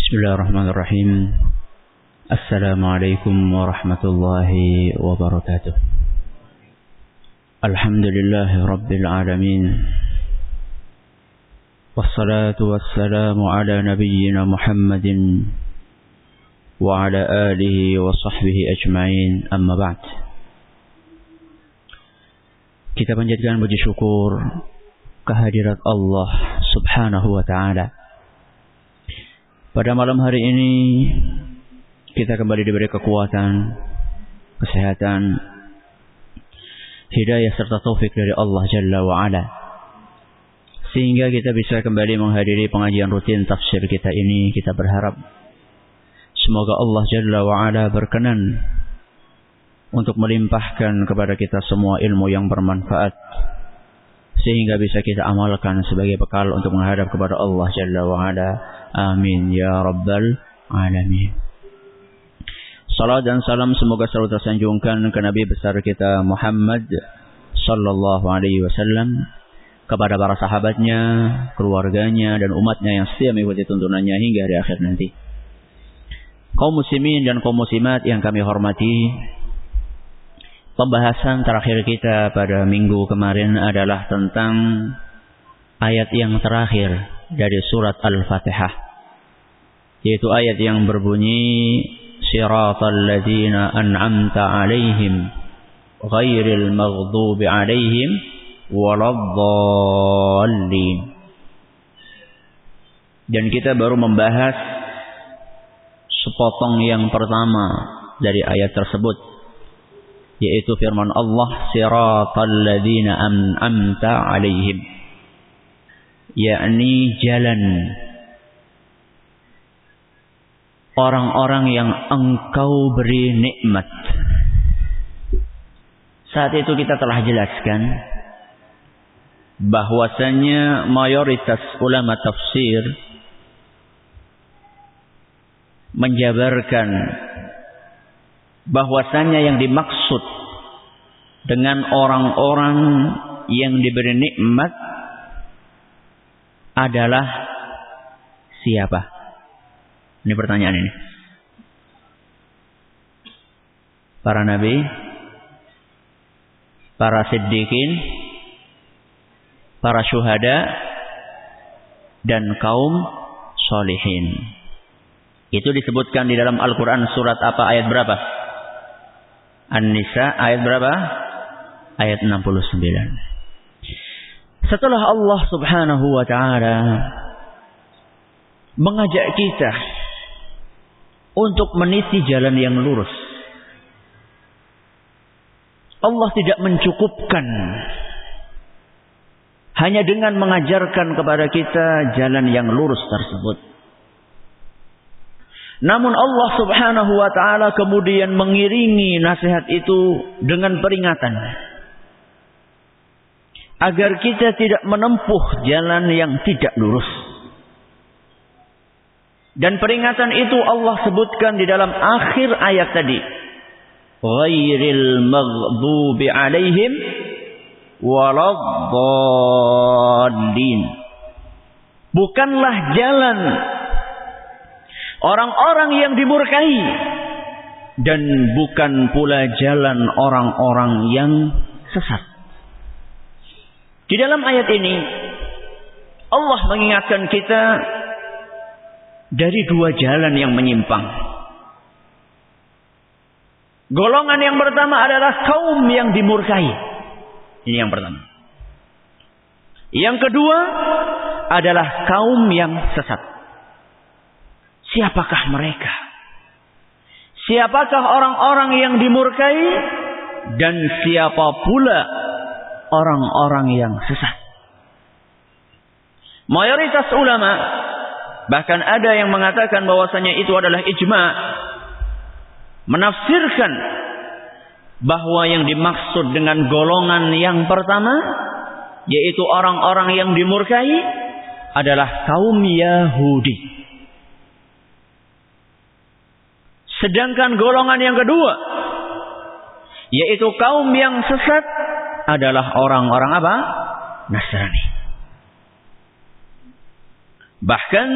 Bismillahirrahmanirrahim. Assalamualaikum warahmatullahi wabarakatuh. Alhamdulillahi rabbil alamin. Wassalatu wassalamu ala nabiyyina Muhammadin wa ala alihi wa sahbihi ajma'in, amma ba'd. Kita panjatkan puji syukur kehadirat Allah subhanahu wa ta'ala. Pada malam hari ini kita kembali diberi kekuatan, kesehatan, hidayah serta taufik dari Allah Jalla wa'ala, sehingga kita bisa kembali menghadiri pengajian rutin tafsir kita ini. Kita berharap semoga Allah Jalla wa'ala berkenan untuk melimpahkan kepada kita semua ilmu yang bermanfaat, sehingga bisa kita amalkan sebagai bekal untuk menghadap kepada Allah Jalla wa'ala. Amin ya rabbal alamin. Salat dan salam semoga selalu tersanjungkan ke Nabi besar kita Muhammad sallallahu alaihi wasallam, kepada para sahabatnya, keluarganya dan umatnya yang setia mengikuti tuntunannya hingga hari akhir nanti. Kaum muslimin dan kaum muslimat yang kami hormati, pembahasan terakhir kita pada minggu kemarin adalah tentang ayat yang terakhir dari surat Al-Fatihah, yaitu ayat yang berbunyi Siratal ladzina an'amta 'alaihim ghairil maghdubi 'alaihim waladdallin. Dan kita baru membahas sepotong yang pertama dari ayat tersebut, yaitu firman Allah Siratal ladzina an'amta 'alaihim, yakni jalan orang-orang yang engkau beri nikmat. Saat itu kita telah jelaskan bahwasanya mayoritas ulama tafsir menjabarkan bahwasanya yang dimaksud dengan orang-orang yang diberi nikmat adalah siapa? Ini pertanyaan ini. Para nabi, para siddiqin, para syuhada, dan kaum sholihin. Itu disebutkan di dalam Al-Quran surat apa, ayat berapa? An-Nisa ayat berapa? Ayat 69. Setelah Allah subhanahu wa ta'ala mengajak kita untuk meniti jalan yang lurus, Allah tidak mencukupkan hanya dengan mengajarkan kepada kita jalan yang lurus tersebut. Namun Allah subhanahu wa ta'ala kemudian mengiringi nasihat itu dengan peringatan, agar kita tidak menempuh jalan yang tidak lurus. Dan peringatan itu Allah sebutkan di dalam akhir ayat tadi. Ghairil maghdubi alaihim waladdallin. Bukanlah jalan orang-orang yang dimurkai, dan bukan pula jalan orang-orang yang sesat. Di dalam ayat ini Allah mengingatkan kita dari dua jalan yang menyimpang. Golongan yang pertama adalah kaum yang dimurkai. Ini yang pertama. Yang kedua adalah kaum yang sesat. Siapakah mereka? Siapakah orang-orang yang dimurkai, dan siapa pula orang-orang yang sesat? Mayoritas ulama, bahkan ada yang mengatakan bahwasanya itu adalah ijma', menafsirkan bahwa yang dimaksud dengan golongan yang pertama, yaitu orang-orang yang dimurkai, adalah kaum Yahudi. Sedangkan golongan yang kedua, yaitu kaum yang sesat, adalah orang-orang apa? Nasrani. Bahkan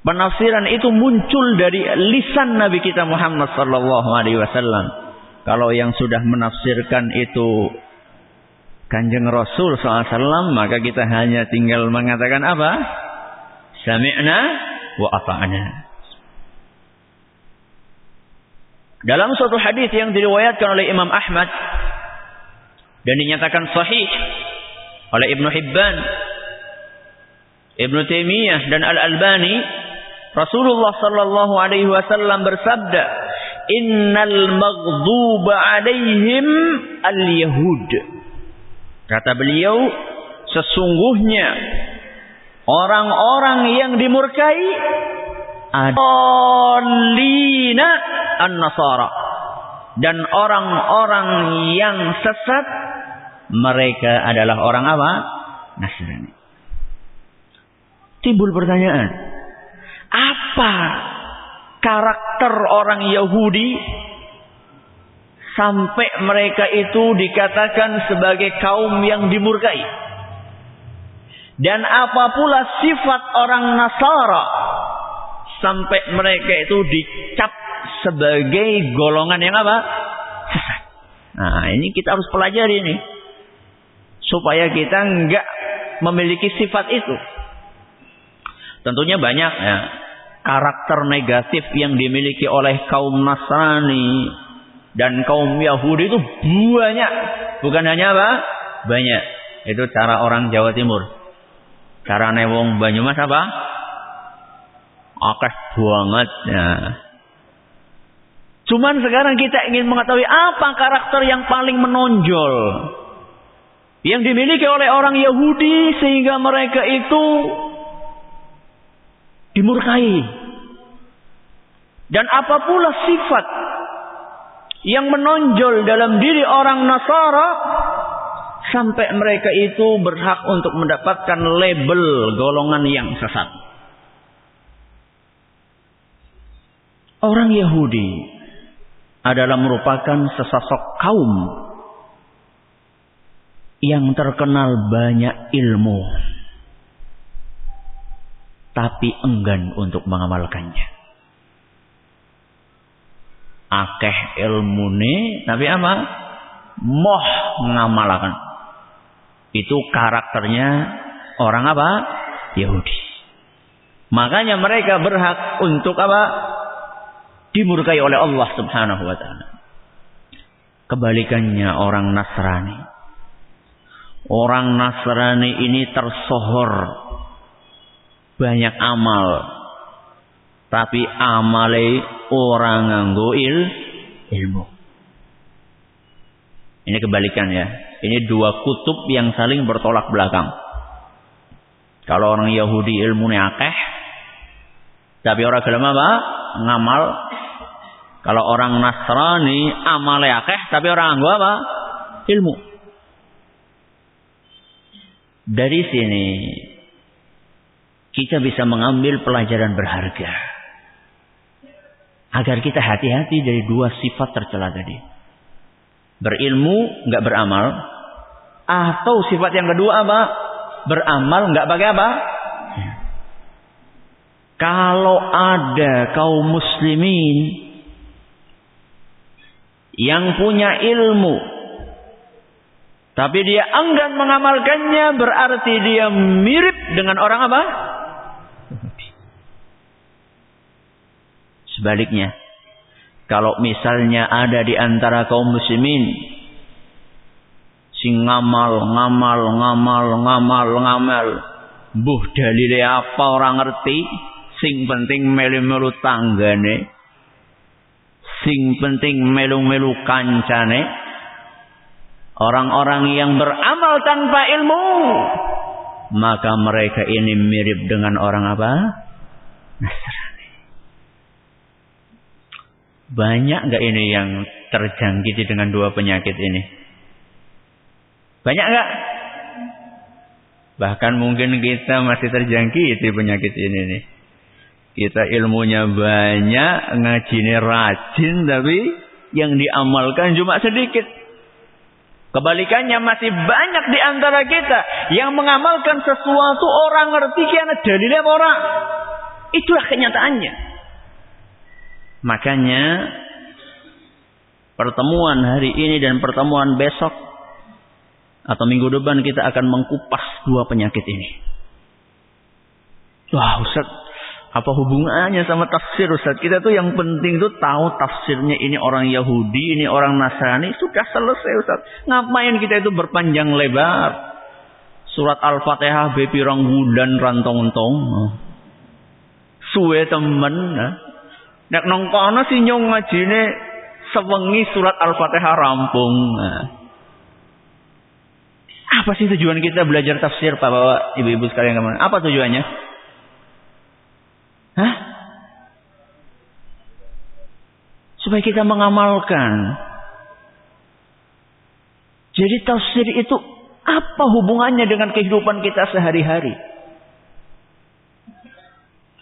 Penafsiran itu muncul dari lisan Nabi kita Muhammad sallallahu alaihi wasallam. Kalau yang sudah menafsirkan itu Kanjeng Rasul sallallahu alaihi wasallam, maka kita hanya tinggal mengatakan apa? Sami'na wa ata'na. Dalam suatu hadis yang diriwayatkan oleh Imam Ahmad dan dinyatakan sahih oleh Ibnu Hibban, Ibnu Taimiyah dan Al-Albani, Rasulullah sallallahu alaihi wasallam bersabda, "Innal maghduba 'alaihim al-yahud." Kata beliau, sesungguhnya orang-orang yang dimurkai adalah an-nasara, dan orang-orang yang sesat mereka adalah orang apa? Nasrani. Timbul pertanyaan, apa karakter orang Yahudi sampai mereka itu dikatakan sebagai kaum yang dimurkai? Dan apa pula sifat orang Nasara sampai mereka itu dicap sebagai golongan yang apa? Sesat. Nah, ini kita harus pelajari ini, supaya kita enggak memiliki sifat itu. Tentunya banyak ya karakter negatif yang dimiliki oleh kaum Nasrani dan kaum Yahudi itu banyak. Bukan hanya apa? Banyak. Itu cara orang Jawa Timur. Cara wong Banyumas apa? Akeh banget ya. Cuman sekarang kita ingin mengetahui apa karakter yang paling menonjol yang dimiliki oleh orang Yahudi sehingga mereka itu dimurkai. Dan apa pula sifat yang menonjol dalam diri orang Nasara sampai mereka itu berhak untuk mendapatkan label golongan yang sesat. Orang Yahudi adalah merupakan sesosok kaum yang terkenal banyak ilmu, tapi enggan untuk mengamalkannya. Akeh ilmune, tapi apa? Moh mengamalkan. Itu karakternya orang apa? Yahudi. Makanya mereka berhak untuk apa? Dimurkai oleh Allah Subhanahu wa taala. Kebalikannya orang Nasrani. Orang Nasrani ini tersohor banyak amal, tapi amale orang nganggo ilmu. Ini kebalikan ya. Ini dua kutub yang saling bertolak belakang. Kalau orang Yahudi ilmunya akeh, tapi orang gelem apa? Ngamal. Kalau orang Nasrani amale akeh, tapi orang nganggo apa? Ilmu. Dari sini kita bisa mengambil pelajaran berharga agar kita hati-hati dari dua sifat tercela tadi. Berilmu enggak beramal, atau sifat yang kedua apa? Beramal enggak pakai apa? Kalau ada kaum muslimin yang punya ilmu tapi dia enggan mengamalkannya, berarti dia mirip dengan orang apa? Sebaliknya, kalau misalnya ada di antara kaum muslimin sing ngamal, mbuh dalile apa orang ngerti, sing penting melu-melu tanggane, sing penting melu-melu kancane. Orang-orang yang beramal tanpa ilmu, maka mereka ini mirip dengan orang apa? Nasrani. Banyak enggak ini yang terjangkiti dengan dua penyakit ini? Banyak enggak? Bahkan mungkin kita masih terjangkiti penyakit ini nih. Kita ilmunya banyak, ngajinya rajin, tapi yang diamalkan cuma sedikit. Kebalikannya masih banyak di antara kita yang mengamalkan sesuatu orang ngerti kiana dalilnya apa orang. Itulah kenyataannya. Makanya pertemuan hari ini dan pertemuan besok atau minggu depan kita akan mengkupas dua penyakit ini. Wah, Ustaz, apa hubungannya sama tafsir, Ustaz? Kita tuh yang penting tuh tahu tafsirnya, ini orang Yahudi, ini orang Nasrani, sudah selesai, Ustaz. Ngapain kita itu berpanjang lebar? Surat Al-Fatihah bepirang bulan rantong-tong. Suwe temen. Nek nang kono sih nyong ngajine sewengi surat Al-Fatihah rampung. Apa sih tujuan kita belajar tafsir, Pak, Bapak, Ibu-ibu sekalian kemana? Apa tujuannya? Hah? Supaya kita mengamalkan. Jadi tafsir itu apa hubungannya dengan kehidupan kita sehari-hari?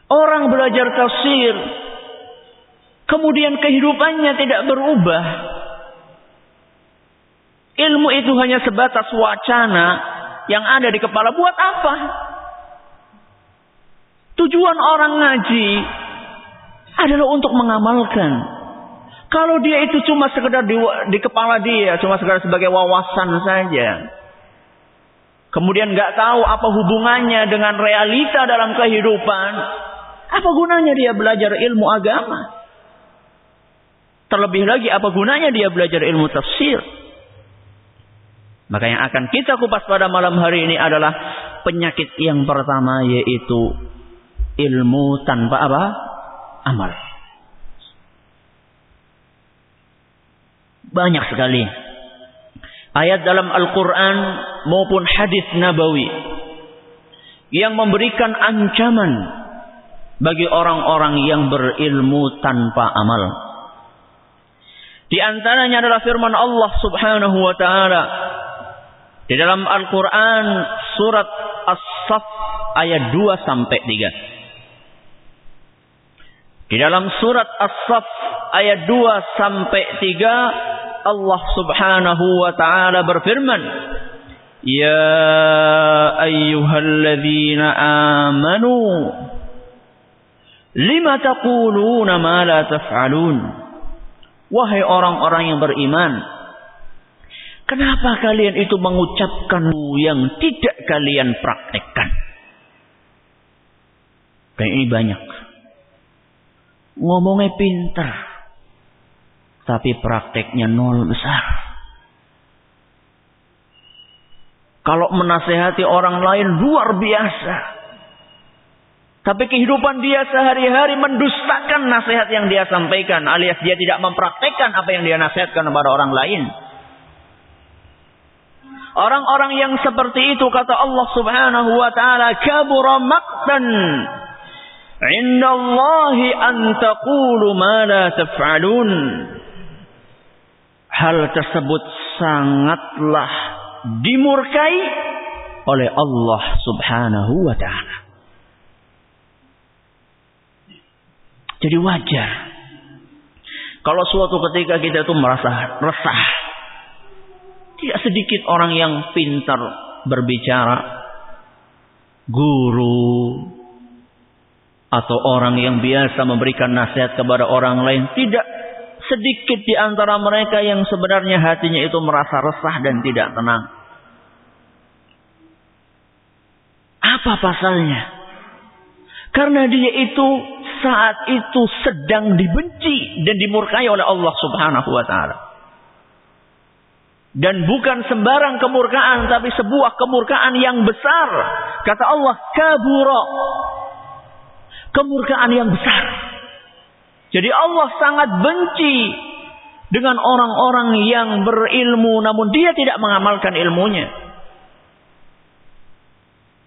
Orang belajar tafsir, kemudian kehidupannya tidak berubah. Ilmu itu hanya sebatas wacana yang ada di kepala. Buat apa? Tujuan orang ngaji adalah untuk mengamalkan. Kalau dia itu cuma sekedar di kepala dia, cuma sekedar sebagai wawasan saja, kemudian nggak tahu apa hubungannya dengan realita dalam kehidupan, apa gunanya dia belajar ilmu agama? Terlebih lagi, apa gunanya dia belajar ilmu tafsir? Maka yang akan kita kupas pada malam hari ini adalah penyakit yang pertama, yaitu ilmu tanpa apa? Amal. Banyak sekali ayat dalam Al-Quran maupun hadis Nabawi yang memberikan ancaman bagi orang-orang yang berilmu tanpa amal. Di antaranya adalah firman Allah Subhanahu wa taala di dalam Al-Quran surat As-Saff ayat 2 sampai 3. Di dalam surat As-Saff ayat 2 sampai 3 Allah Subhanahu wa taala berfirman, "Ya ayyuhalladzina amanu lima taquluna ma la taf'alun." Wahai orang-orang yang beriman, kenapa kalian itu mengucapkan yang tidak kalian praktekkan? Dan ini banyak. Ngomongnya pintar, tapi prakteknya nol besar. Kalau menasehati orang lain luar biasa, tapi kehidupan dia sehari-hari mendustakan nasihat yang dia sampaikan, alias dia tidak mempraktekkan apa yang dia nasihatkan kepada orang lain. Orang-orang yang seperti itu, kata Allah Subhanahu wa taala, kabura maqtan 'indallahi an taqulu ma la taf'alun. Hal tersebut sangatlah dimurkai oleh Allah Subhanahu wa taala. Jadi wajar kalau suatu ketika kita itu merasa resah. Tidak sedikit orang yang pintar berbicara, guru, atau orang yang biasa memberikan nasihat kepada orang lain. Tidak sedikit di antara mereka yang sebenarnya hatinya itu merasa resah dan tidak tenang. Apa pasalnya? Karena dia itu saat itu sedang dibenci dan dimurkai oleh Allah Subhanahu wa taala. Dan bukan sembarang kemurkaan, tapi sebuah kemurkaan yang besar. Kata Allah, kabura. Kemurkaan yang besar. Jadi Allah sangat benci dengan orang-orang yang berilmu namun dia tidak mengamalkan ilmunya.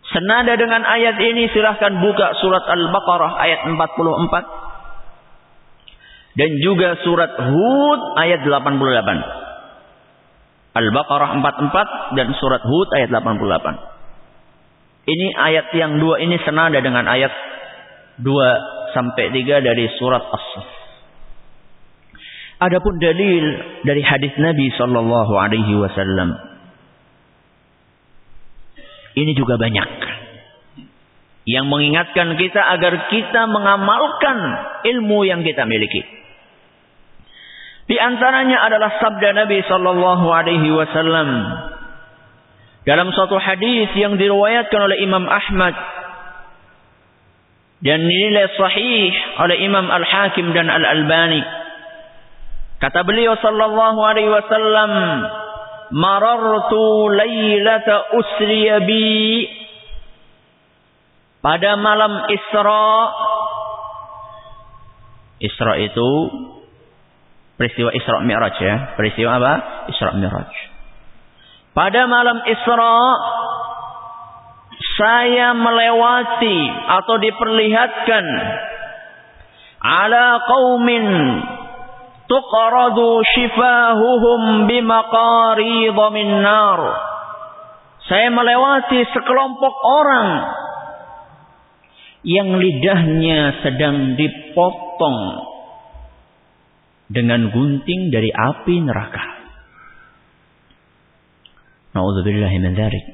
Senada dengan ayat ini, silahkan buka surat Al-Baqarah ayat 44. Dan juga surat Hud ayat 88. Al-Baqarah 44 dan surat Hud ayat 88. Ini ayat yang dua ini senada dengan ayat 2 sampai 3 dari surat As-Saff. Adapun dalil dari hadis Nabi sallallahu alaihi wasallam, ini juga banyak. yang mengingatkan kita agar kita mengamalkan ilmu yang kita miliki. Di antaranya adalah sabda Nabi sallallahu alaihi wasallam dalam suatu hadis yang diriwayatkan oleh Imam Ahmad dan dinilai sahih oleh Imam Al-Hakim dan Al-Albani. Kata beliau sallallahu alaihi wasallam, "Marartu lailata usriya bi." Pada malam Isra. Isra itu peristiwa Isra Mi'raj ya. Peristiwa apa? Isra Mi'raj. Pada malam Isra saya melewati atau diperlihatkan ala qaumin tuqradu shifahuhum bimaqarid min nar. Saya melewati sekelompok orang yang lidahnya sedang dipotong dengan gunting dari api neraka. Nauzubillahi min dzalik.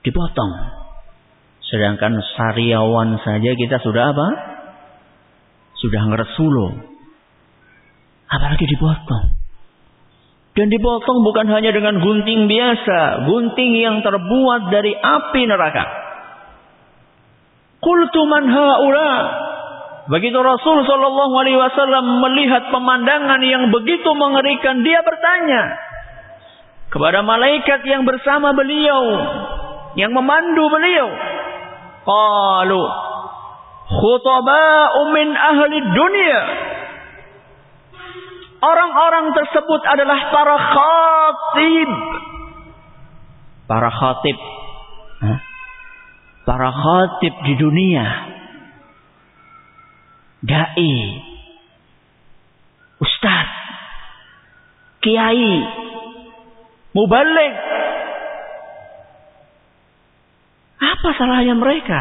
Dipotong. Sedangkan sariawan saja kita sudah apa? Sudah ngeresulo. Apalagi dipotong. Dan dipotong bukan hanya dengan gunting biasa, gunting yang terbuat dari api neraka. Qultu man haula. Begitu Rasul sallallahu alaihi wasallam melihat pemandangan yang begitu mengerikan, dia bertanya kepada malaikat yang bersama beliau, yang memandu beliau. Qalu khutaba'u min ahli dunia. Orang-orang tersebut adalah para khatib. Para khatib. Para khatib di dunia. Dai. Ustaz. Kiai. Mubaligh. Apa salahnya mereka?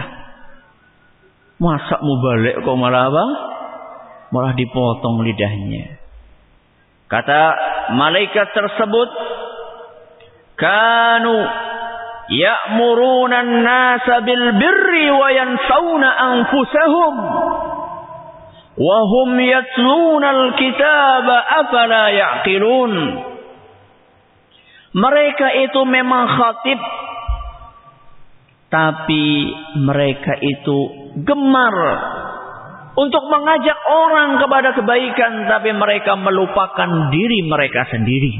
Masa mubaligh kok malah apa? Malah dipotong lidahnya. Kata malaikat tersebut, kanu ya'muruna an-nasa bil birri wa yansawna anfusahum wa hum yatluna al-kitaba afala ya'qilun. Mereka itu memang khatib, tapi mereka itu gemar untuk mengajak orang kepada kebaikan, tapi mereka melupakan diri mereka sendiri,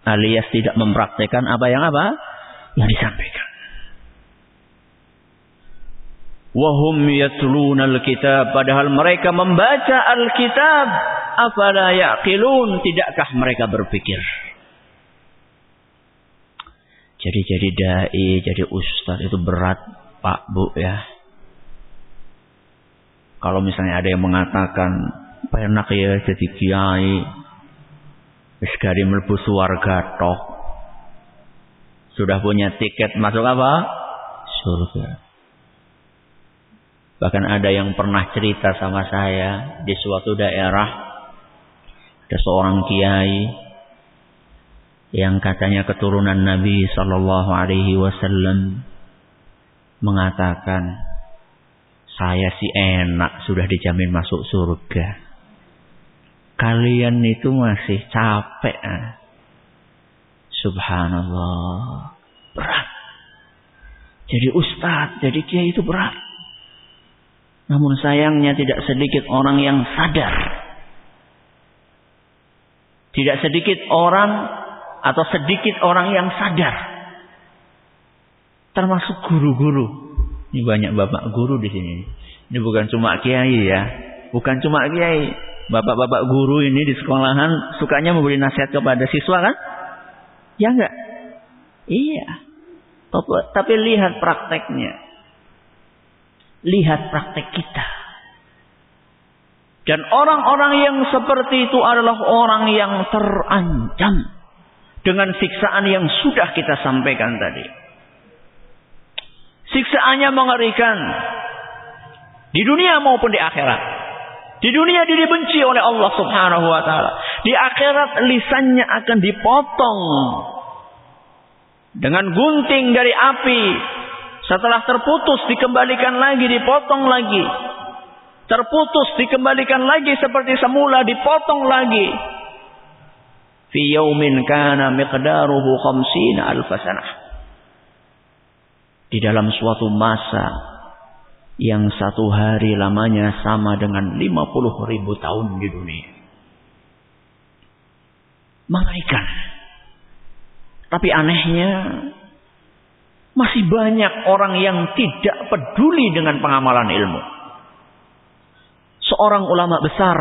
alias tidak mempraktikkan apa yang disampaikan. Wahum yatluna al-kitab, padahal mereka membaca al-kitab. Afala yaqilun, tidakkah mereka berpikir? Jadi dai, jadi ustaz itu berat, Pak, Bu ya. Kalau misalnya ada yang mengatakan, penak ya jadi kiai, wis gari mlebu swarga tok. Sudah punya tiket masuk apa? Surga. Bahkan ada yang pernah cerita sama saya, di suatu daerah ada seorang kiai yang katanya keturunan Nabi sallallahu alaihi wasallam mengatakan, saya sih enak, sudah dijamin masuk surga. Kalian itu masih capek. Subhanallah. Berat. Jadi ustaz, jadi kiai itu berat. Namun sayangnya tidak sedikit orang yang sadar. Tidak sedikit orang atau sedikit orang yang sadar. Termasuk guru-guru. Ini banyak bapak guru di sini. Ini bukan cuma kiai ya. Bukan cuma kiai. Bapak-bapak guru ini di sekolahan sukanya memberi nasihat kepada siswa kan? Ya enggak? Iya. Tapi lihat prakteknya. Lihat praktek kita. Dan orang-orang yang seperti itu adalah orang yang terancam dengan siksaan yang sudah kita sampaikan tadi. Siksaannya mengerikan. Di dunia maupun di akhirat. Di dunia dia dibenci oleh Allah subhanahu wa ta'ala. Di akhirat lisannya akan dipotong dengan gunting dari api. Setelah terputus dikembalikan lagi, dipotong lagi. Terputus dikembalikan lagi seperti semula, dipotong lagi. Fi yaumin kana miqdaruhu 50,000 sanah. Di dalam suatu masa yang satu hari lamanya sama dengan 50.000 tahun di dunia. Mengerikan. Tapi anehnya, masih banyak orang yang tidak peduli dengan pengamalan ilmu. Seorang ulama besar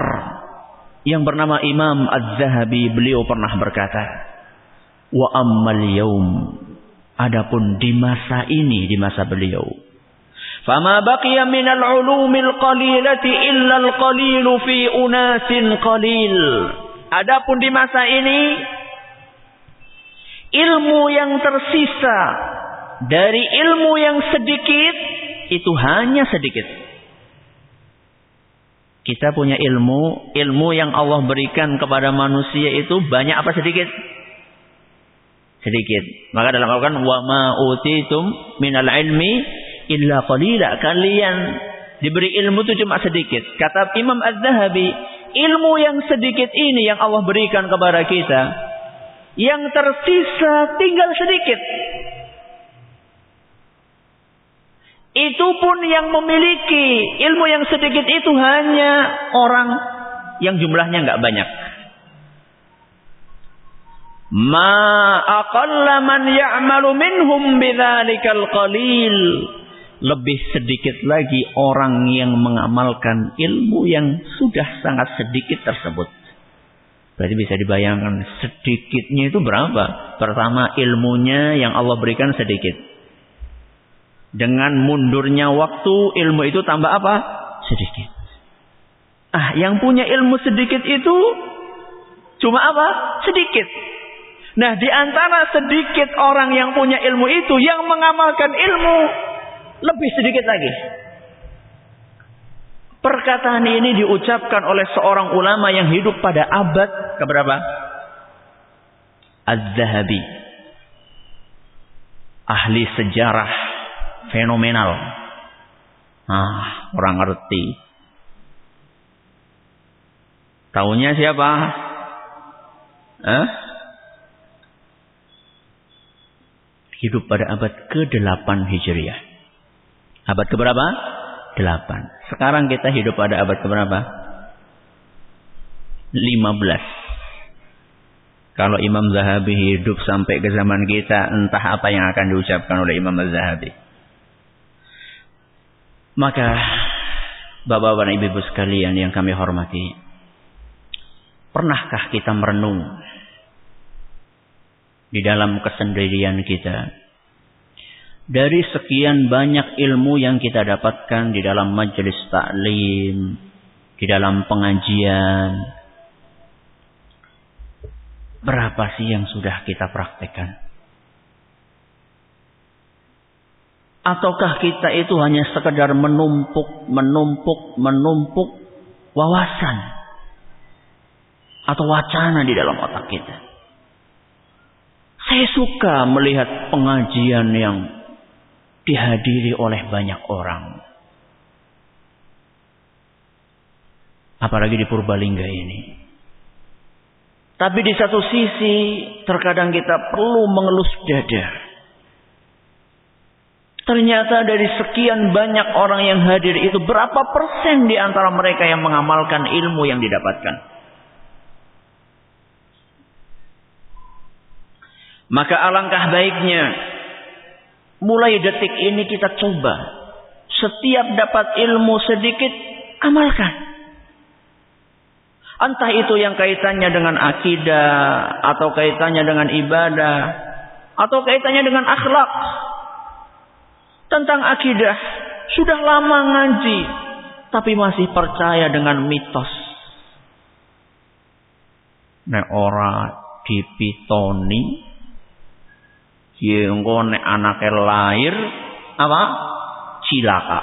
yang bernama Imam Az-Zahabi, beliau pernah berkata, "Wa ammal yaum," adapun di masa ini, di masa beliau, "fama baqiya minal ulumil qalilati illa al-qalilu fi unasin qalil." Adapun di masa ini, ilmu yang tersisa dari ilmu yang sedikit itu hanya sedikit. Kita punya ilmu yang Allah berikan kepada manusia itu banyak apa sedikit? Sedikit. Maka dalam Al-Quran, wa ma utitum minal ilmi illa qalila. Kalian diberi ilmu itu cuma sedikit. Kata Imam Az-Zahabi, ilmu yang sedikit ini yang Allah berikan kepada kita, yang tersisa tinggal sedikit. Itu pun yang memiliki ilmu yang sedikit itu hanya orang yang jumlahnya enggak banyak. Ma aqalla man ya'malu minhum bidzalikal qalil. Lebih sedikit lagi orang yang mengamalkan ilmu yang sudah sangat sedikit tersebut. Berarti bisa dibayangkan sedikitnya itu berapa? Pertama, ilmunya yang Allah berikan sedikit. Dengan mundurnya waktu, ilmu itu tambah apa? Sedikit. Yang punya ilmu sedikit itu cuma apa? Sedikit. Nah, di antara sedikit orang yang punya ilmu itu, yang mengamalkan ilmu lebih sedikit lagi. Perkataan ini diucapkan oleh seorang ulama yang hidup pada abad keberapa? Az-Zahabi. Ahli sejarah fenomenal. Orang ngerti. Tahunya siapa? Hidup pada abad ke-8 Hijriah. Abad keberapa? 8. Sekarang kita hidup pada abad keberapa? 15. Kalau Imam Zahabi hidup sampai ke zaman kita, entah apa yang akan diucapkan oleh Imam Az-Zahabi. Maka, bapak-bapak dan ibu-ibu sekalian yang kami hormati, pernahkah kita merenung di dalam kesendirian kita, dari sekian banyak ilmu yang kita dapatkan di dalam majelis taklim, di dalam pengajian, berapa sih yang sudah kita praktekkan? Ataukah kita itu hanya sekedar menumpuk wawasan atau wacana di dalam otak kita? Saya suka melihat pengajian yang dihadiri oleh banyak orang. Apalagi di Purbalingga ini. Tapi di satu sisi terkadang kita perlu mengelus dada. Ternyata dari sekian banyak orang yang hadir itu, berapa persen di antara mereka yang mengamalkan ilmu yang didapatkan? Maka alangkah baiknya mulai detik ini kita coba, setiap dapat ilmu sedikit, amalkan. Entah itu yang kaitannya dengan akidah, atau kaitannya dengan ibadah, atau kaitannya dengan akhlak. Tentang akidah, sudah lama ngaji, tapi masih percaya dengan mitos. Nek ora dipitoni, engko nek anake lahir apa? Cilaka.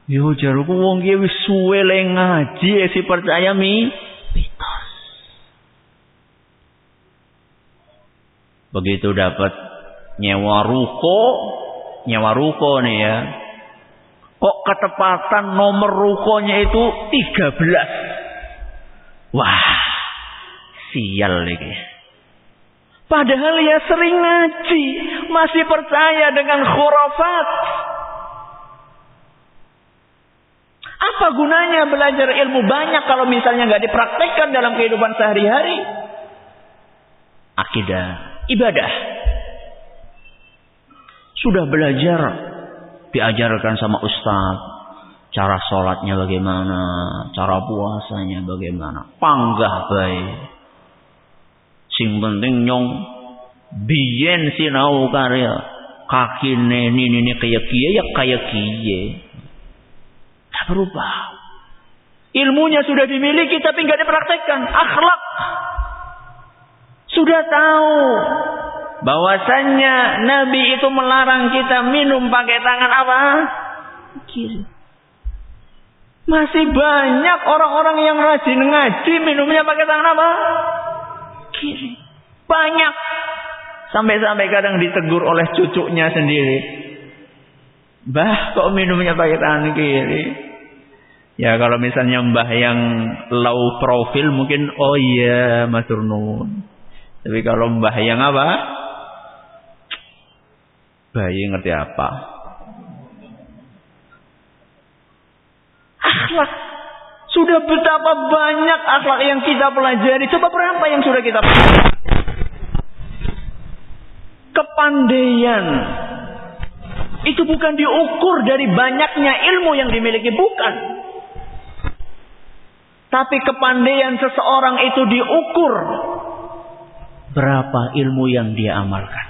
Yo jaruku wong ki wis suwe le ngaji si percaya mitos. Begitu dapat nyewa ruko, nyewa ruko nih ya. Kok ketepatan nomor rukonya itu 13. Wah, sial lagi. Padahal ya sering ngaji, masih percaya dengan khurafat. Apa gunanya belajar ilmu banyak kalau misalnya nggak dipraktekkan dalam kehidupan sehari-hari? Akidah, ibadah. Sudah belajar, diajarkan sama ustaz, cara sholatnya bagaimana, cara puasanya bagaimana, panggah baik. Sing penting nyong biyen sinau karya kakine ini kayak kiye ya kayak kiye. Tak berubah. Ilmunya sudah dimiliki tapi nggak dipraktekkan. Akhlak sudah tahu bahwasannya Nabi itu melarang kita minum pakai tangan apa? Kiri. Masih banyak orang-orang yang rajin ngaji minumnya pakai tangan apa? Kiri. Banyak. Sampai-sampai kadang ditegur oleh cucunya sendiri. Mbah, kok minumnya pakai tangan kiri? Ya kalau misalnya mbah yang low profil mungkin oh iya matur nuwun. Tapi kalau mbah yang apa? Bayi ngerti apa? Akhlak. Sudah betapa banyak akhlak yang kita pelajari. Coba berapa yang sudah kita pelajari? Kepandaian. Itu bukan diukur dari banyaknya ilmu yang dimiliki. Bukan. Tapi kepandaian seseorang itu diukur. Berapa ilmu yang dia amalkan.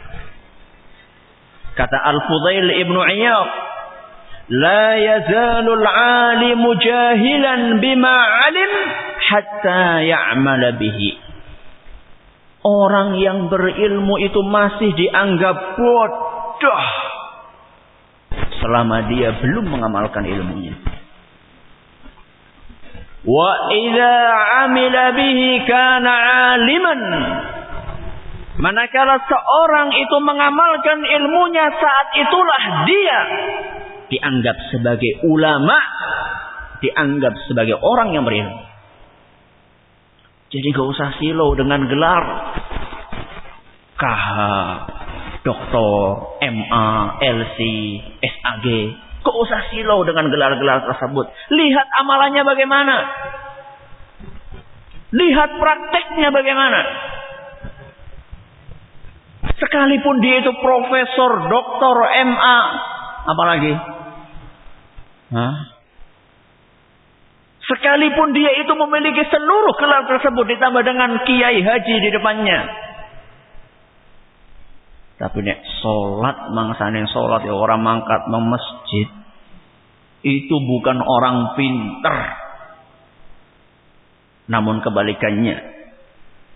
Kata Al-Fudail Ibnu Iyad. La yazalul alimu jahilan bima alim hatta ya'mala bihi. Orang yang berilmu itu masih dianggap bodoh selama dia belum mengamalkan ilmunya. Wa idza 'amila bihi kana 'aliman. Manakala seorang itu mengamalkan ilmunya, saat itulah dia dianggap sebagai ulama, dianggap sebagai orang yang berilmu. Jadi gak usah silau dengan gelar KH, Doktor, MA, LC, SAG. Gak usah silau dengan gelar-gelar tersebut. Lihat amalannya bagaimana. Lihat prakteknya bagaimana. Sekalipun dia itu profesor, doktor, MA, apalagi? Sekalipun dia itu memiliki seluruh gelar tersebut ditambah dengan kiai haji di depannya. Tapi nek salat mangsane salat ya orang mangkat nang masjid. Itu bukan orang pinter. Namun kebalikannya.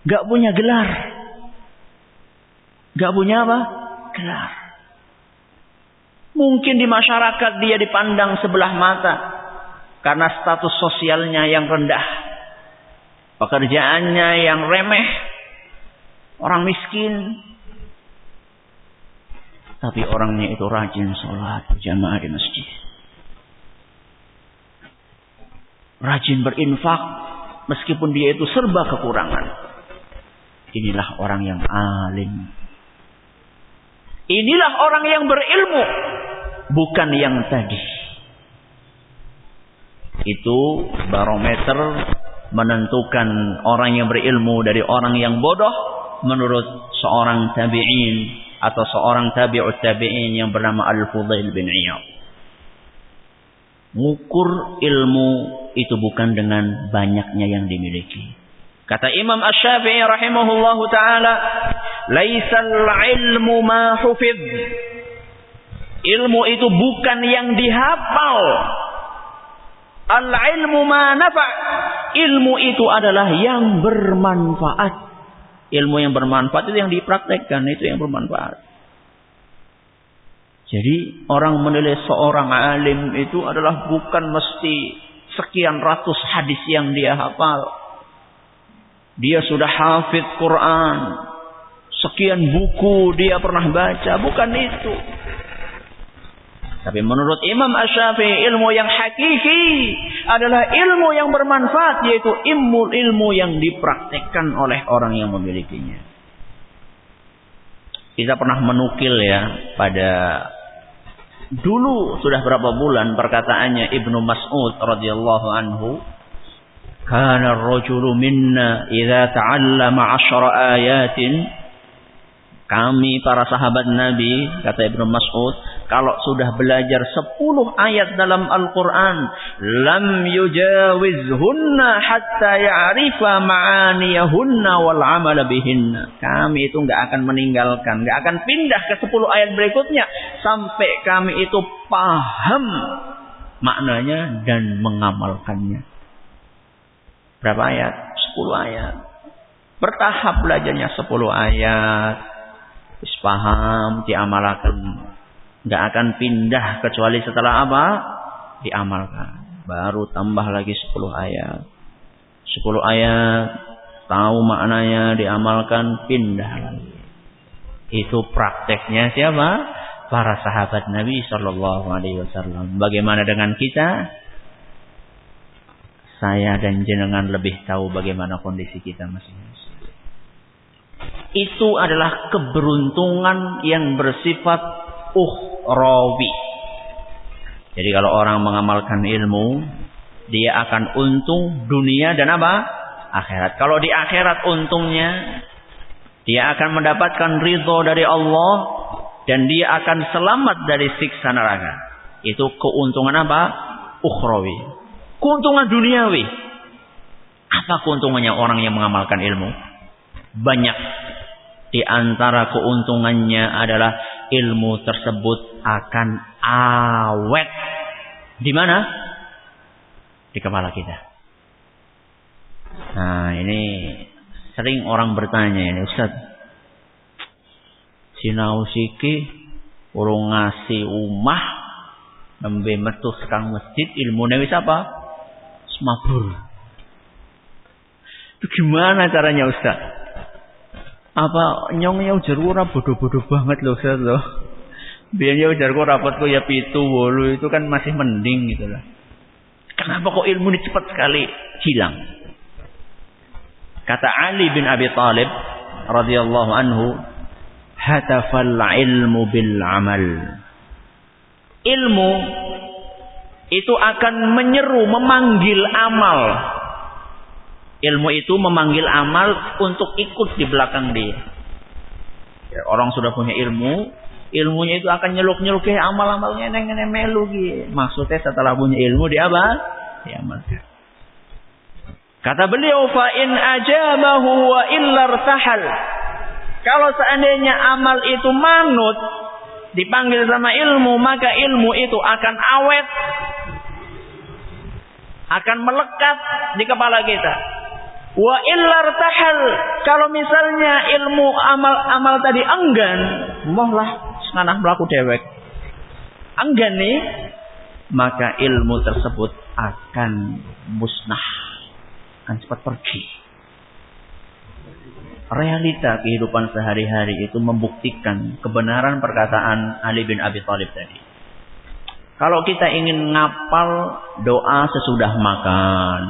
Gak punya gelar. Gak punya apa? Gelar. Mungkin di masyarakat dia dipandang sebelah mata. Karena status sosialnya yang rendah. Pekerjaannya yang remeh. Orang miskin. Tapi orangnya itu rajin sholat berjamaah di masjid. Rajin berinfak. Meskipun dia itu serba kekurangan. Inilah orang yang alim. Inilah orang yang berilmu. Bukan yang tadi. Itu barometer menentukan orang yang berilmu dari orang yang bodoh menurut seorang tabi'in atau seorang tabi'ut tabi'in yang bernama Al-Fudail bin Iyad. Mengukur ilmu itu bukan dengan banyaknya yang dimiliki. Kata Imam Asy-Syafi'i rahimahullahu taala, "Laisal ilmu ma hufidh." Ilmu itu bukan yang dihafal. Al-ilmu ma nafa'. Ilmu itu adalah yang bermanfaat. Ilmu yang bermanfaat itu yang dipraktekkan, itu yang bermanfaat. Jadi orang menilai seorang alim itu adalah bukan mesti sekian ratus hadis yang dia hafal. Dia sudah hafid Quran. Sekian buku dia pernah baca. Bukan itu. Tapi menurut Imam Asy-Syafi'i, ilmu yang hakiki adalah ilmu yang bermanfaat, yaitu ilmu yang dipraktikkan oleh orang yang memilikinya. Kita pernah menukil ya, pada dulu sudah berapa bulan perkataannya Ibnu Mas'ud radhiyallahu anhu, kana ar-rajulu minna idza ta'allama 10 ayatin. Kami para sahabat Nabi, kata Ibnu Mas'ud, kalau sudah belajar 10 ayat dalam Al-Quran, lam yujawizhunna hatta ya'rifa ma'aniyahunna wal 'amala bihinna. Kami itu enggak akan meninggalkan, enggak akan pindah ke 10 ayat berikutnya sampai kami itu paham maknanya dan mengamalkannya. Berapa ayat? 10 ayat. Bertahap belajarnya 10 ayat. Paham, diamalkan. Nggak akan pindah kecuali setelah apa? Diamalkan. Baru tambah lagi 10 ayat. 10 ayat, tahu maknanya, diamalkan, pindah lagi. Itu prakteknya siapa? Para sahabat Nabi Sallallahu Alaihi Wasallam. Bagaimana dengan kita? Saya dan jenengan lebih tahu bagaimana kondisi kita masing-masing. Itu adalah keberuntungan yang bersifat ukhrawi. Jadi kalau orang mengamalkan ilmu, dia akan untung dunia dan apa? Akhirat. Kalau di akhirat untungnya, dia akan mendapatkan ridho dari Allah dan dia akan selamat dari siksa neraka. Itu keuntungan apa? Ukhrawi. Keuntungan duniawi. Apa keuntungannya orang yang mengamalkan ilmu? Banyak. Di antara keuntungannya adalah ilmu tersebut akan awet. Di mana? Di kepala kita. Nah, ini sering orang bertanya ini, Ustaz, sinau siki urung ngasih umah nembe metu sekang masjid ilmune wis apa? Semabur. Itu gimana caranya, Ustaz? Apa nyongnya ujarku ora bodoh-bodoh banget loh, Ustaz loh. Biasanya ujarku rapatku ya 7, 8 itu kan masih mending gitu lah. Kenapa kok ilmu ini cepat sekali hilang? Kata Ali bin Abi Thalib radhiyallahu anhu, hatafal ilmu bil amal. Ilmu itu akan menyeru, memanggil amal. Ilmu itu memanggil amal untuk ikut di belakang dia. Ya, orang sudah punya ilmu, ilmunya itu akan nyeluk-nyeluki amal-amalnya neng-neng melu gitu. Maksudnya setelah punya ilmu dia apa? Diamalkan. Kata beliau, fa in ajabahu wa illa irtahal. Kalau seandainya amal itu manut, dipanggil sama ilmu, maka ilmu itu akan awet, akan melekat di kepala kita. Wa illa irtahal. Kalau misalnya ilmu amal tadi enggan, mohlah senanah melaku dewek. Enggan nih, maka ilmu tersebut akan musnah, akan cepat pergi. Realita kehidupan sehari-hari itu membuktikan kebenaran perkataan Ali bin Abi Thalib tadi. Kalau kita ingin ngapal doa sesudah makan,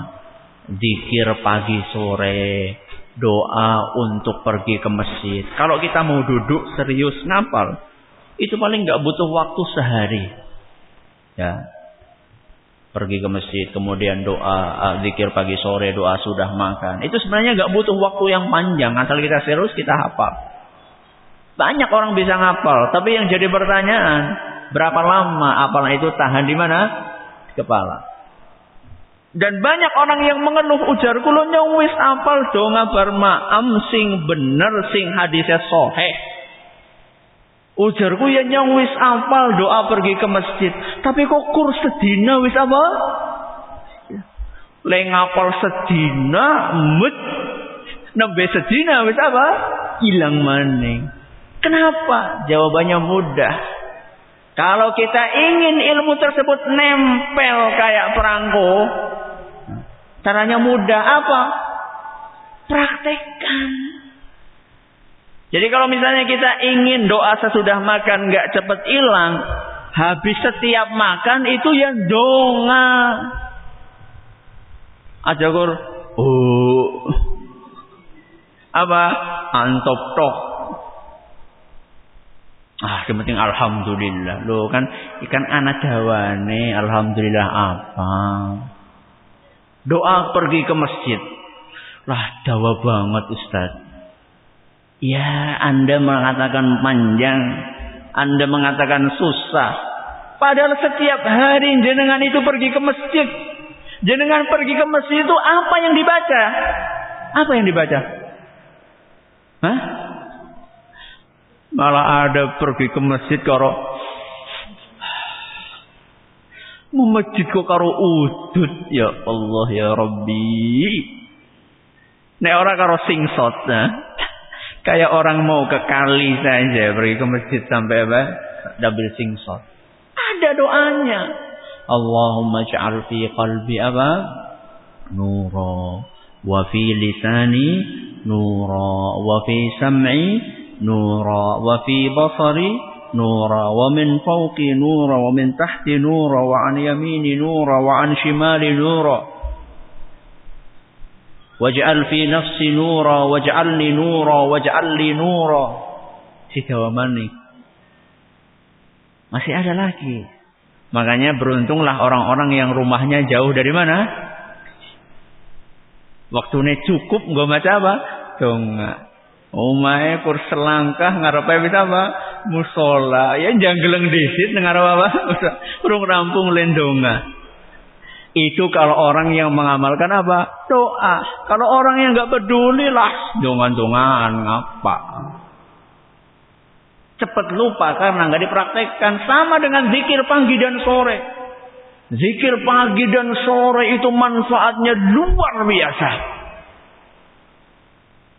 zikir pagi sore, doa untuk pergi ke masjid. Kalau kita mau duduk serius ngapal, itu paling nggak butuh waktu sehari. Ya, pergi ke masjid, kemudian doa, zikir pagi sore, doa sudah makan. Itu sebenarnya nggak butuh waktu yang panjang, asal kita serius kita hafal. Banyak orang bisa ngapal, tapi yang jadi pertanyaan, berapa lama hafalan itu tahan di mana? Di kepala. Dan banyak orang yang mengeluh, ujar kula nyong wis apal do ngabar ma'am sing bener sing hadisnya sahih. Ujarku ya nyong wis apal doa pergi ke masjid, tapi kok kur sedina wis apa? Le ngapal sedina mut nembe sedina wis apa? Hilang maning. Kenapa? Jawabannya mudah. Kalau kita ingin ilmu tersebut nempel kayak perangko, caranya mudah apa? Praktekkan. Jadi kalau misalnya kita ingin doa sesudah makan nggak cepat hilang, Habis setiap makan itu ya donga. Aja kur, apa? Antop tok. Yang penting alhamdulillah. Loh kan ikan anak dawane alhamdulillah apa? Doa pergi ke masjid. Lah dawa banget Ustaz. Ya, Anda mengatakan panjang, Anda mengatakan susah. Padahal setiap hari jenengan itu pergi ke masjid. Jenengan pergi ke masjid itu apa yang dibaca? Apa yang dibaca? Hah? Malah ada pergi ke masjid karo masjid kok karo udut. Ya Allah ya Rabbi. Nek ora karo singsot, nah. Kayak orang mau ke kali saja pergi ke masjid sampai apa? Double singsot. Ada doanya. Allahumma ja'al fi qalbi apa? Nura wa fi lisani nura wa fi sam'i nura wa fi basari nura wa min fawqi nura wa min tahti nura wa an yamini nura wa an shimali nura waj'al fi nafsi nura waj'alni nura waj'al li nura. Sidawamani masih ada lagi. Makanya beruntunglah orang-orang yang rumahnya jauh dari mana? Waktunya cukup nggak baca apa? Donga. Omahe kur selangkah ngarepe wis apa? Musola. Ya janggeleng disit ngarep apa? Urung rampung lendonga. Itu kalau orang yang mengamalkan apa? Doa. Kalau orang yang enggak peduli lah dongan-dongan ngapa? Cepat lupa karena enggak dipraktekkan. Sama dengan zikir pagi dan sore. Zikir pagi dan sore itu manfaatnya luar biasa.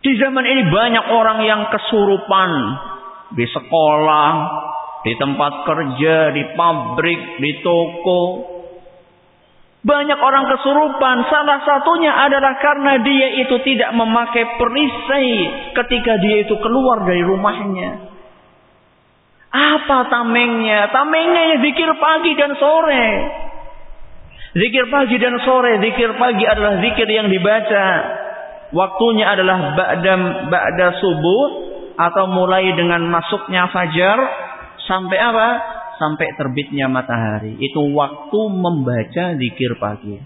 Di zaman ini banyak orang yang kesurupan di sekolah, di tempat kerja, di pabrik, di toko. Banyak orang kesurupan. Salah satunya adalah karena dia itu tidak memakai perisai ketika dia itu keluar dari rumahnya. Apa tamengnya? Tamengnya ya zikir pagi dan sore. Zikir pagi dan sore. Zikir pagi adalah zikir yang dibaca. Waktunya adalah ba'da subuh atau mulai dengan masuknya fajar sampai apa? Sampai terbitnya matahari. Itu waktu membaca zikir pagi.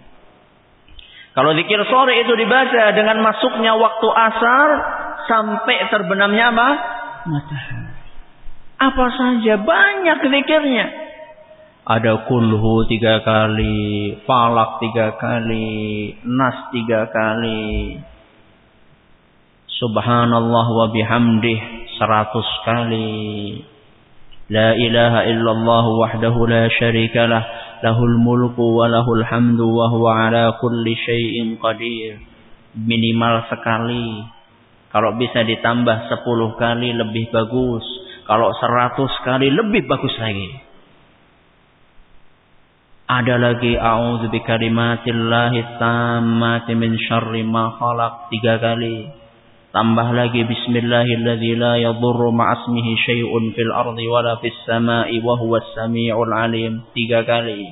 Kalau zikir sore itu dibaca dengan masuknya waktu asar sampai terbenamnya apa? Matahari. Apa saja banyak zikirnya. Ada kulhu 3 kali, falak 3 kali, nas 3 kali. Subhanallah wa bihamdih 100 kali. La ilaha illallah wahdahu la syarika lah. Lahul mulku wa lahul hamdu wa huwa ala kulli syai'in qadir. Minimal sekali. Kalau bisa ditambah 10 kali lebih bagus. Kalau 100 kali lebih bagus lagi. Ada lagi a'udzu bikalimatillahi tammati min syarri ma khalaq 3 kali. Tambah lagi bismillahilladzi la yadurru ma'asmihi syai'un fil ardi wala fis sama'i wa huwas sami'ul 'alim 3 kali.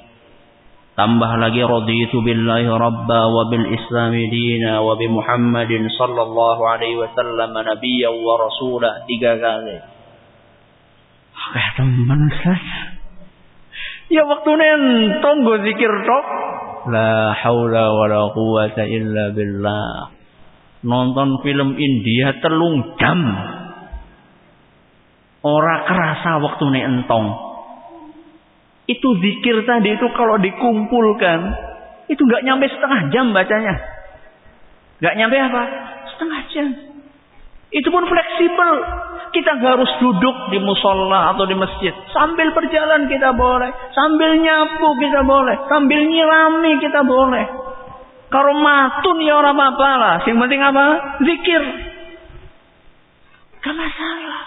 Tambah lagi raditu billahi rabba wa bil islami dina wa bi Muhammadin sallallahu alaihi wasallam nabiyyan wa rasula 3 kali. Teman saja. Ya waktunya entong go zikir tok. La haula wala quwata illa billah. Nonton film India 3 jam. Ora kerasa waktunya entong. Itu zikir tadi itu kalau dikumpulkan itu enggak nyampe setengah jam bacanya. Enggak nyampe apa? Setengah jam. Itu pun fleksibel. Kita nggak harus duduk di musola atau di masjid. Sambil berjalan kita boleh. Sambil nyapu kita boleh. Sambil nyirami kita boleh. Kalau matun ya orang apa lah. Yang penting apa? Zikir. Gak masalah.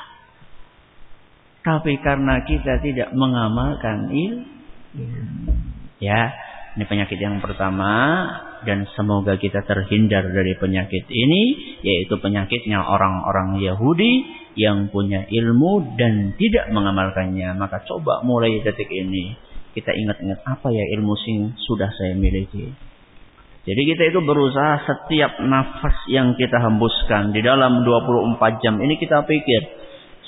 Tapi karena kita tidak mengamalkan ilmu. Ya, ini penyakit yang pertama. Dan semoga kita terhindar dari penyakit ini. Yaitu penyakitnya orang-orang Yahudi. yang punya ilmu dan tidak mengamalkannya. Maka coba mulai detik ini kita ingat-ingat apa ya ilmu sing sudah saya miliki. Jadi kita itu berusaha setiap nafas yang kita hembuskan di dalam 24 jam ini kita pikir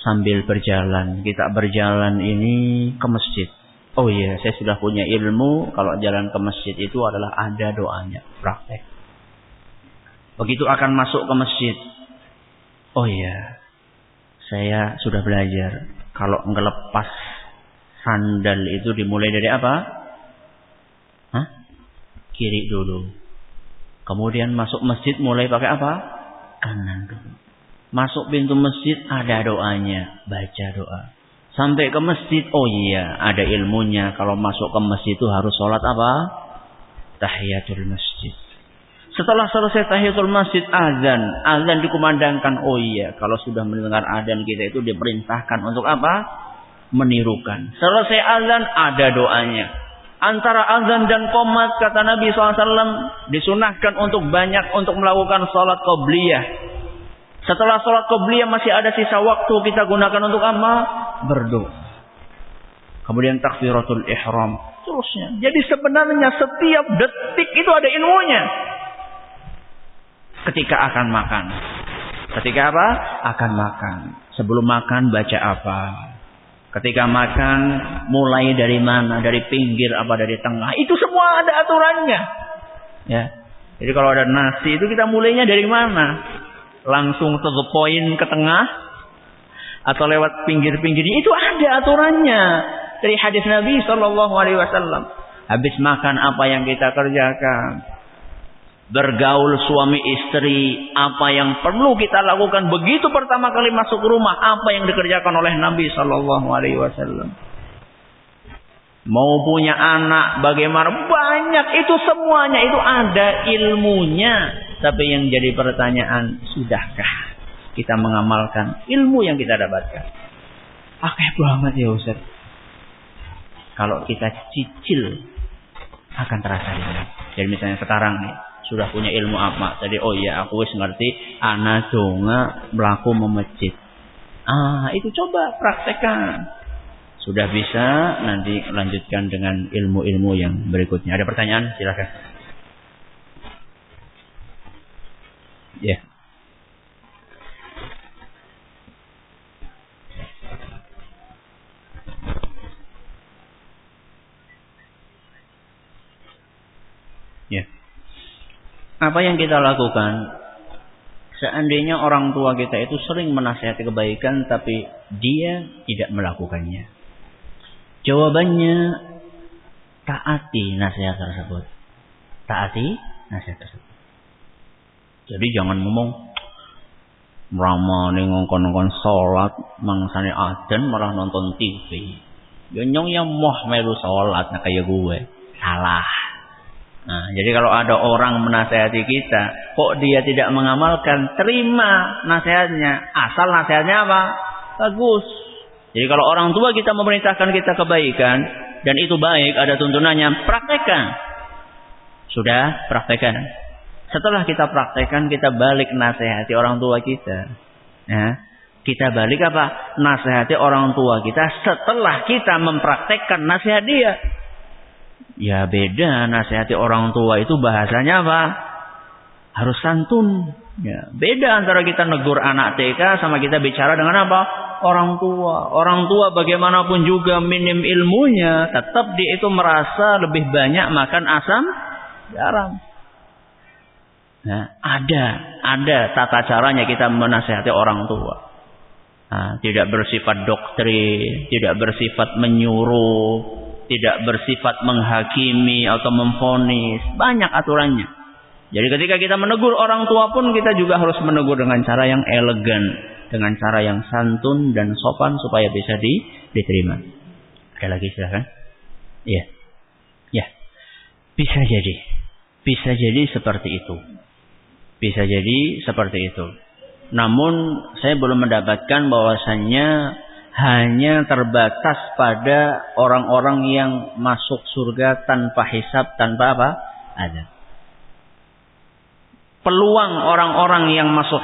sambil berjalan. Kita berjalan ini ke masjid. Oh iya, saya sudah punya ilmu kalau jalan ke masjid itu adalah ada doanya. Praktek. Begitu akan masuk ke masjid. Oh iya, saya sudah belajar. Kalau ngelepas sandal itu dimulai dari apa? Kiri dulu. Kemudian masuk masjid mulai pakai apa? Kanan dulu. Masuk pintu masjid ada doanya. Baca doa. Sampai ke masjid, oh iya, ada ilmunya. Kalau masuk ke masjid itu harus sholat apa? Tahiyatul masjid. Setelah selesai tahiyatul masjid, azan. Azan dikumandangkan, oh iya, kalau sudah mendengar azan kita itu diperintahkan untuk apa? Menirukan. Selesai azan, ada doanya. Antara azan dan qomat, kata Nabi SAW, disunahkan untuk banyak untuk melakukan sholat qobliyah. Setelah sholat qobliyah masih ada sisa waktu kita gunakan untuk apa? Berdoa. Kemudian takbiratul ihram. Terusnya. Jadi sebenarnya setiap detik itu ada ilmunya. Ketika akan makan. Ketika apa? Akan makan. Sebelum makan baca apa? Ketika makan mulai dari mana? Dari pinggir apa dari tengah? Itu semua ada aturannya. Ya. Jadi kalau ada nasi itu kita mulainya dari mana? Langsung to the point ke tengah atau lewat pinggir-pinggirnya, itu ada aturannya dari hadis Nabi SAW. Habis makan apa yang kita kerjakan? Bergaul suami istri, apa yang perlu kita lakukan begitu pertama kali masuk rumah, apa yang dikerjakan oleh Nabi SAW. Mau punya anak bagaimana? Banyak, itu semuanya itu ada ilmunya. Tapi yang jadi pertanyaan, sudahkah kita mengamalkan ilmu yang kita dapatkan? Akeh banget ya Ustaz. Kalau kita cicil akan terasa ringan. Jadi misalnya sekarang nih, sudah punya ilmu apa? Tadi oh iya aku wis ngerti ana donga mlaku memecit. Itu coba praktekkan. Sudah bisa, nanti lanjutkan dengan ilmu-ilmu yang berikutnya. Ada pertanyaan? Silakan. Ya. Ya. Apa yang kita lakukan? Seandainya orang tua kita itu sering menasihati kebaikan, tapi dia tidak melakukannya. Jawabannya, taati nasihat tersebut. Taati nasihat tersebut. Jadi jangan ngomong ramane ngongkon-ngongkon salat mangsane adzan malah nonton TV. Ya nyong yang moh melu salat kayak gue. Salah. Nah, jadi kalau ada orang menasihati kita, kok dia tidak mengamalkan, terima nasihatnya. Asal nasihatnya apa? Bagus. Jadi kalau orang tua kita memerintahkan kita kebaikan dan itu baik, ada tuntunannya, praktekkan. Sudah, praktekkan. Setelah kita praktekkan, kita balik nasihati orang tua kita. Ya, kita balik apa? Nasihati orang tua kita setelah kita mempraktekkan nasihat dia. Ya beda, nasihati orang tua itu bahasanya apa? Harus santun. Ya, beda antara kita negur anak TK sama kita bicara dengan apa? Orang tua. Orang tua bagaimanapun juga minim ilmunya, tetap dia itu merasa lebih banyak makan asam garam. Nah, ada tata caranya kita menasihati orang tua. Nah, tidak bersifat doktrin, tidak bersifat menyuruh, tidak bersifat menghakimi atau memvonis. Banyak aturannya. Jadi ketika kita menegur orang tua pun kita juga harus menegur dengan cara yang elegan, dengan cara yang santun dan sopan supaya bisa diterima. Ada lagi silakan. Iya. Ya. Bisa jadi seperti itu. Bisa jadi seperti itu. Namun saya belum mendapatkan bahwasannya hanya terbatas pada orang-orang yang masuk surga tanpa hisab, tanpa apa? Azab. peluang orang-orang yang masuk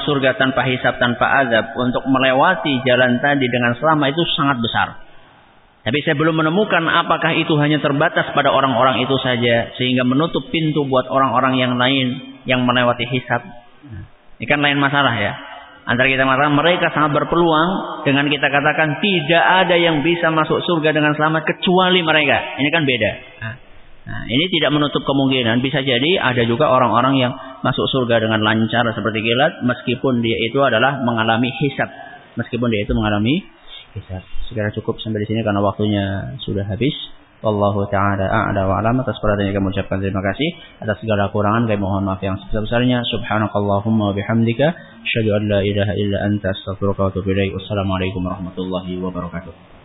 surga tanpa hisab, tanpa azab untuk melewati jalan tadi dengan selamat itu sangat besar. Tapi saya belum menemukan apakah itu hanya terbatas pada orang-orang itu saja sehingga menutup pintu buat orang-orang yang lain yang melewati hisab. Ini kan lain masalah ya. Antara kita mengatakan mereka sangat berpeluang dengan kita katakan tidak ada yang bisa masuk surga dengan selamat kecuali mereka. Ini kan beda. Nah, ini tidak menutup kemungkinan bisa jadi ada juga orang-orang yang masuk surga dengan lancar seperti kilat meskipun dia itu adalah mengalami hisab. Segera cukup sampai di sini karena waktunya sudah habis. Wallahu ta'ala a'la wa a'lam. Atas perhatiannya kami ucapkan terima kasih. Atas segala kurangan kami mohon maaf yang sebesar-besarnya. Subhanakallahumma wa bihamdika asyhadu an la ilaha illa anta astaghfiruka wa atubu ilaik. Wassalamualaikum warahmatullahi wabarakatuh.